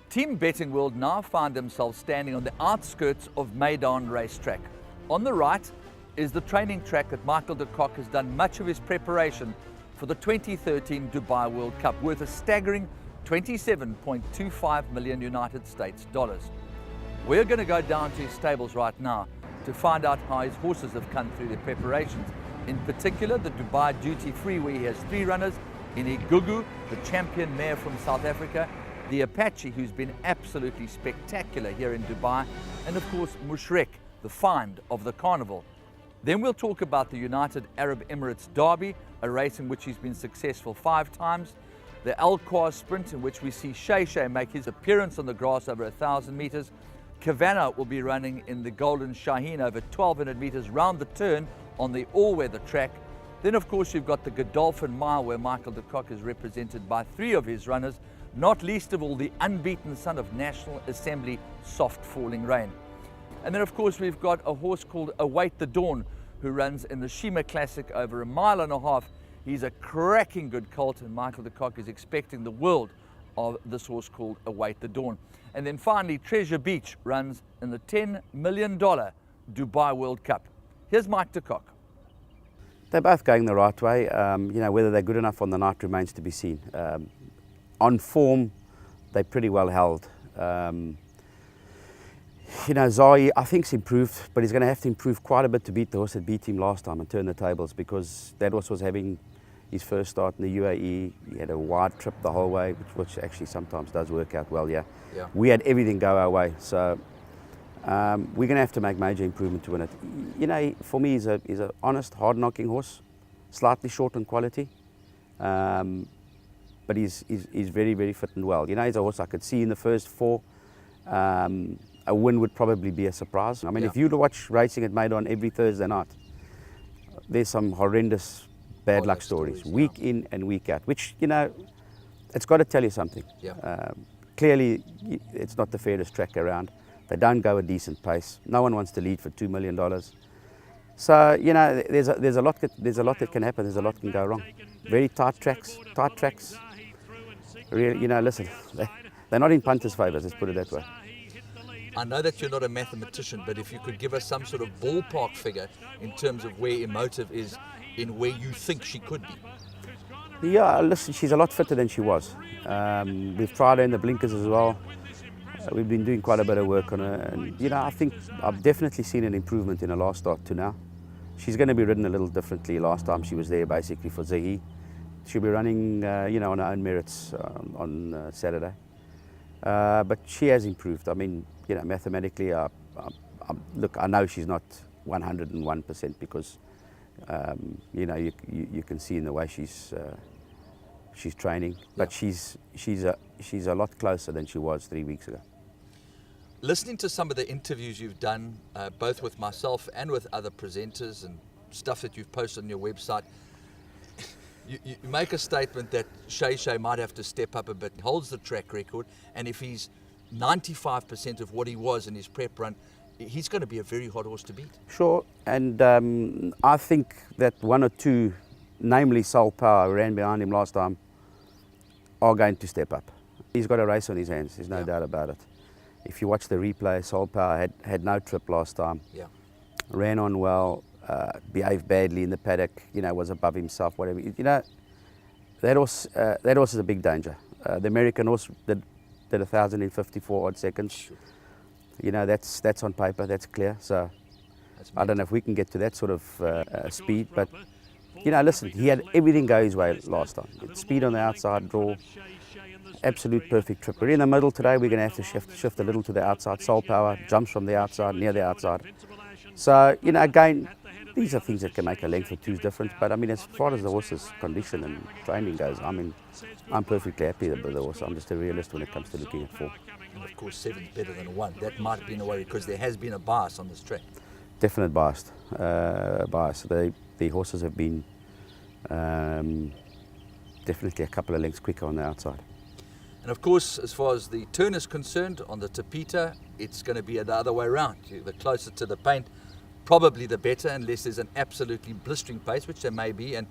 Team Betting World now find themselves standing on the outskirts of MEYDAN racetrack. On the right is the training track that Michael de Kock has done much of his preparation for the 2013 Dubai World Cup, worth a staggering 27.25 million United States dollars. We're going to go down to his stables right now to find out how his horses have come through their preparations. In particular, the Dubai Duty Free, where he has 3 runners, in Igugu, the champion mare from South Africa, the Apache, who's been absolutely spectacular here in Dubai, and of course Mushrek, the find of the carnival. Then we'll talk about the United Arab Emirates Derby, a race in which he's been successful 5 times, the Al Khwar Sprint, in which we see Shay make his appearance on the grass over 1,000 meters. Kavanagh will be running in the Golden Shaheen over 1,200 meters round the turn on the all-weather track. Then of course you've got the Godolphin Mile, where Michael de Kock is represented by 3 of his runners, not least of all the unbeaten son of National Assembly, Soft Falling Rain. And then of course we've got a horse called Await the Dawn, who runs in the Shima Classic over 1.5 miles. He's a cracking good colt, and Michael de Kock is expecting the world of this horse called Await the Dawn. And then finally Treasure Beach runs in the $10 million Dubai World Cup. Here's Mike de Kock. They're both going the right way. Whether they're good enough on the night remains to be seen. On form, they're pretty well held. Zai, I think, has improved, but he's going to have to improve quite a bit to beat the horse that beat him last time and turn the tables, because that horse was having his first start in the UAE. He had a wide trip the whole way, which actually sometimes does work out well, yeah. We had everything go our way, so we're going to have to make major improvement to win it. For me, he's an honest, hard-knocking horse, slightly short on quality, but he's very, very fit and well. He's a horse I could see in the first 4. A win would probably be a surprise. I mean, if you watch racing at MEYDAN every Thursday night, there's some horrendous bad luck stories, week in and week out, which, it's got to tell you something. Clearly, it's not the fairest track around. They don't go a decent pace. No one wants to lead for $2 million. So, there's a lot that can happen. There's a lot that can go wrong. Very tight tracks. Really, listen, they're not in punters' favours, let's put it that way. I know that you're not a mathematician, but if you could give us some sort of ballpark figure in terms of where Emotive is in where you think she could be. Yeah, listen, she's a lot fitter than she was. We've tried her in the blinkers as well. We've been doing quite a bit of work on her, and I think I've definitely seen an improvement in her last start to now. She's going to be ridden a little differently. Last time she was there basically for Zahi. She'll be running, on her own merits on Saturday. But she has improved. I mean, mathematically, look, I know she's not 101% because, you can see in the way she's training. But she's a lot closer than she was 3 weeks ago. Listening to some of the interviews you've done, both with myself and with other presenters and stuff that you've posted on your website, you make a statement that Shay might have to step up a bit, holds the track record, and if he's 95% of what he was in his prep run, he's going to be a very hot horse to beat. Sure, and I think that 1 or 2, namely Soul Power, who ran behind him last time, are going to step up. He's got a race on his hands, there's no doubt about it. If you watch the replay, Soul Power had no trip last time, ran on well, behaved badly in the paddock, was above himself, whatever. That horse is a big danger. The American horse did 1,054 odd seconds. That's on paper, that's clear. So I don't know if we can get to that sort of speed, but listen, he had everything go his way last time. Speed on the outside, draw, absolute perfect trip. We're in the middle today. We're going to have to shift a little to the outside. Soul Power jumps from the outside, near the outside. So again, these are things that can make a length or 2's difference. But I mean, as far as the horse's condition and training goes, I mean, I'm perfectly happy with the horse. I'm just a realist when it comes to looking at form. And of course, 7's better than 1. That might have been a worry because there has been a bias on this track. Definite bias. The horses have been definitely a couple of lengths quicker on the outside. And of course, as far as the turn is concerned, on the Tapita, it's going to be the other way around. The closer to the paint, probably the better, unless there's an absolutely blistering pace, which there may be. And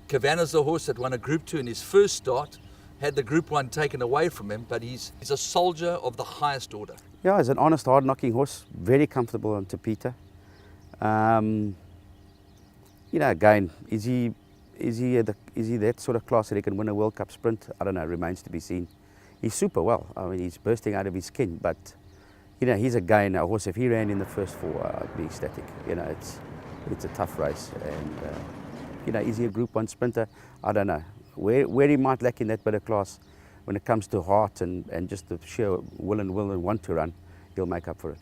Kavanagh's the horse that won a Group 2 in his first start, had the Group 1 taken away from him, but he's a soldier of the highest order. Yeah, he's an honest, hard-knocking horse, very comfortable on Tapita. You know, again, is he that sort of class that he can win a World Cup sprint? I don't know, remains to be seen. He's super well. I mean, he's bursting out of his skin, but you know, he's again a horse. If he ran in the first 4, I'd be ecstatic. You know, it's a tough race, and you know, is he a Group 1 sprinter? I don't know. Where he might lack in that bit of class, when it comes to heart and just the sheer will and want to run, he'll make up for it.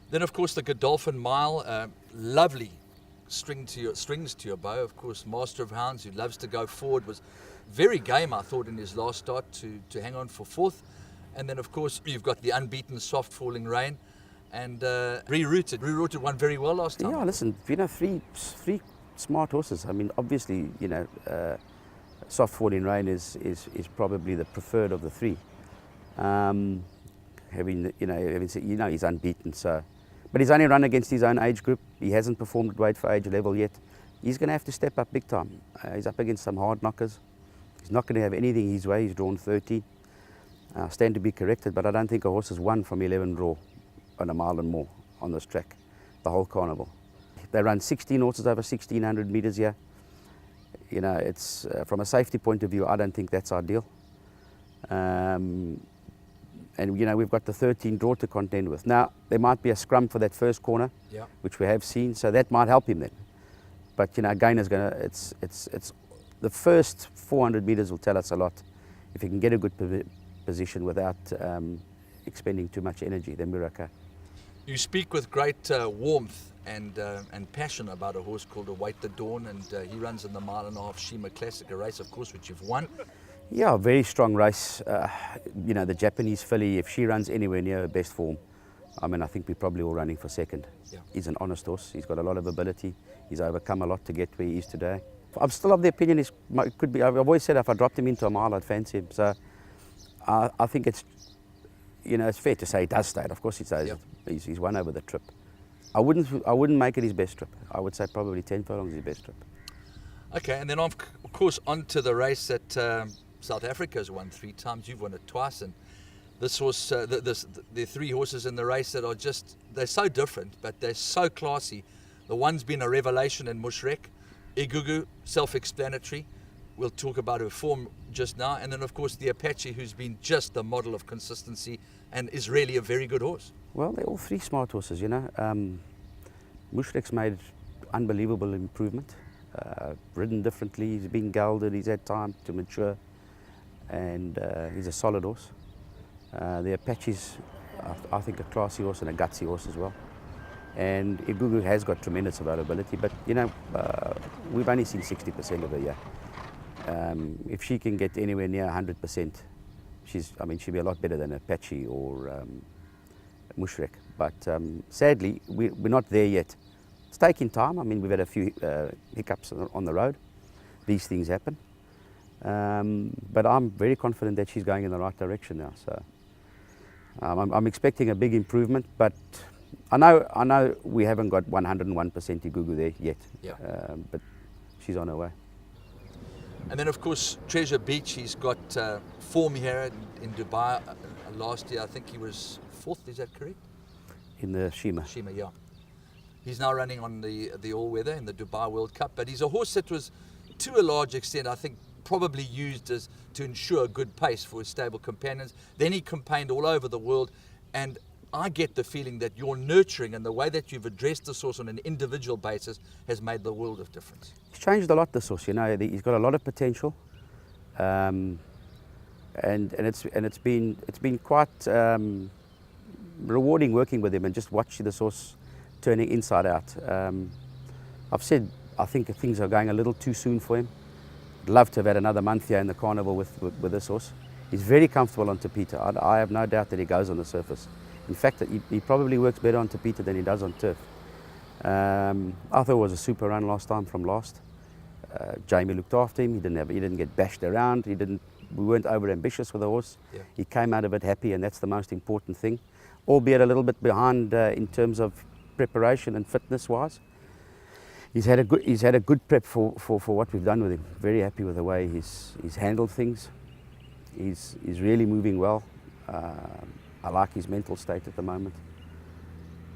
Then, of course, the Godolphin Mile, lovely strings to your bow. Of course, Master of Hounds, who loves to go forward, was very game, I thought, in his last start to hang on for 4th. And then, of course, you've got the unbeaten Soft Falling Rain, and rerouted one very well last time. Yeah, listen, you know, three smart horses. I mean, obviously, you know, Soft Falling Rain is probably the preferred of the 3. Having said, you know, he's unbeaten, so. But he's only run against his own age group. He hasn't performed at weight for age level yet. He's going to have to step up big time. He's up against some hard knockers. He's not going to have anything his way. He's drawn 13. Stand to be corrected, but I don't think a horse has won from 11 draw on a mile and more on this track, the whole carnival. They run 16 horses over 1,600 metres here. You know, it's from a safety point of view, I don't think that's ideal. And you know, we've got the 13 draw to contend with. Now, there might be a scrum for that first corner, yeah, which we have seen, so that might help him then. But you know, again, it's the first 400 metres will tell us a lot. If he can get a good position without expending too much energy, then we're okay. You speak with great warmth and passion about a horse called Await the Dawn, and he runs in the 1.5 mile Shima Classic, a race, of course, which you've won. Yeah, very strong race. You know, the Japanese filly, if she runs anywhere near her best form, I mean, I think we're probably all running for second. Yeah. He's an honest horse. He's got a lot of ability. He's overcome a lot to get where he is today. I'm still of the opinion it could be. I've always said if I dropped him into a mile, I'd fancy him. So I think it's, you know, it's fair to say he does stay. Of course he stays. Yeah. He's won over the trip. I wouldn't make it his best trip. I would say probably 10 furlongs is his best trip. Okay, and then of course on to the race that South Africa's won 3 times. You've won it twice, and this horse, there are 3 horses in the race that are they're so different, but they're so classy. The one's been a revelation in Mushrek. Igugu, self-explanatory. We'll talk about her form just now. And then, of course, the Apache, who's been just the model of consistency and is really a very good horse. Well, they're all 3 smart horses, you know. Mushrek's made unbelievable improvement. Ridden differently, he's been gelded, he's had time to mature, and he's a solid horse. The Apache's, I think, a classy horse and a gutsy horse as well. And Igugu has got tremendous availability, but you know, we've only seen 60% of her yet. If she can get anywhere near 100%, she'll be a lot better than Apache or Mushrek. But sadly, we're not there yet. It's taking time. I mean, we've had a few hiccups on the road. These things happen. But I'm very confident that she's going in the right direction now. So I'm expecting a big improvement, but I know we haven't got 101% Igugu there yet. Yeah. But she's on her way. And then, of course, Treasure Beach, he's got form here in Dubai. Last year, I think he was 4th, is that correct? In the Shima. Shima, yeah. He's now running on the all-weather in the Dubai World Cup, but he's a horse that was, to a large extent, I think, probably used to ensure a good pace for his stable companions. Then he campaigned all over the world, and I get the feeling that your nurturing and the way that you've addressed this horse on an individual basis has made the world of difference. He's changed a lot, this horse. You know, he's got a lot of potential, and it's been quite rewarding working with him and just watching this horse turning inside out. I've said I think things are going a little too soon for him. I'd love to have had another month here in the carnival with this horse. He's very comfortable on Tapita. I have no doubt that he goes on the surface. In fact, he probably works better on Tapita than he does on turf. I thought it was a super run last time from last. Jamie looked after him. He didn't get bashed around. We weren't over ambitious with the horse. Yeah. He came out of it happy, and that's the most important thing. Albeit a little bit behind in terms of preparation and fitness wise. He's had a good prep for what we've done with him. Very happy with the way he's handled things. He's really moving well. I like his mental state at the moment.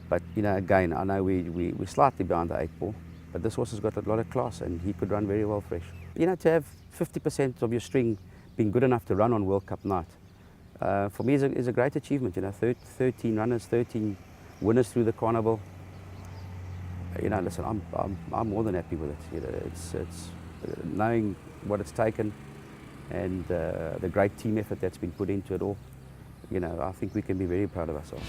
But you know, again, I know we're slightly behind the 8 ball, but this horse has got a lot of class and he could run very well fresh. You know, to have 50% of your string being good enough to run on World Cup night, for me is a great achievement. You know, 13 runners, 13 winners through the carnival. You know, listen, I'm more than happy with it. You know, it's knowing what it's taken and the great team effort that's been put into it all. You know, I think we can be very proud of ourselves.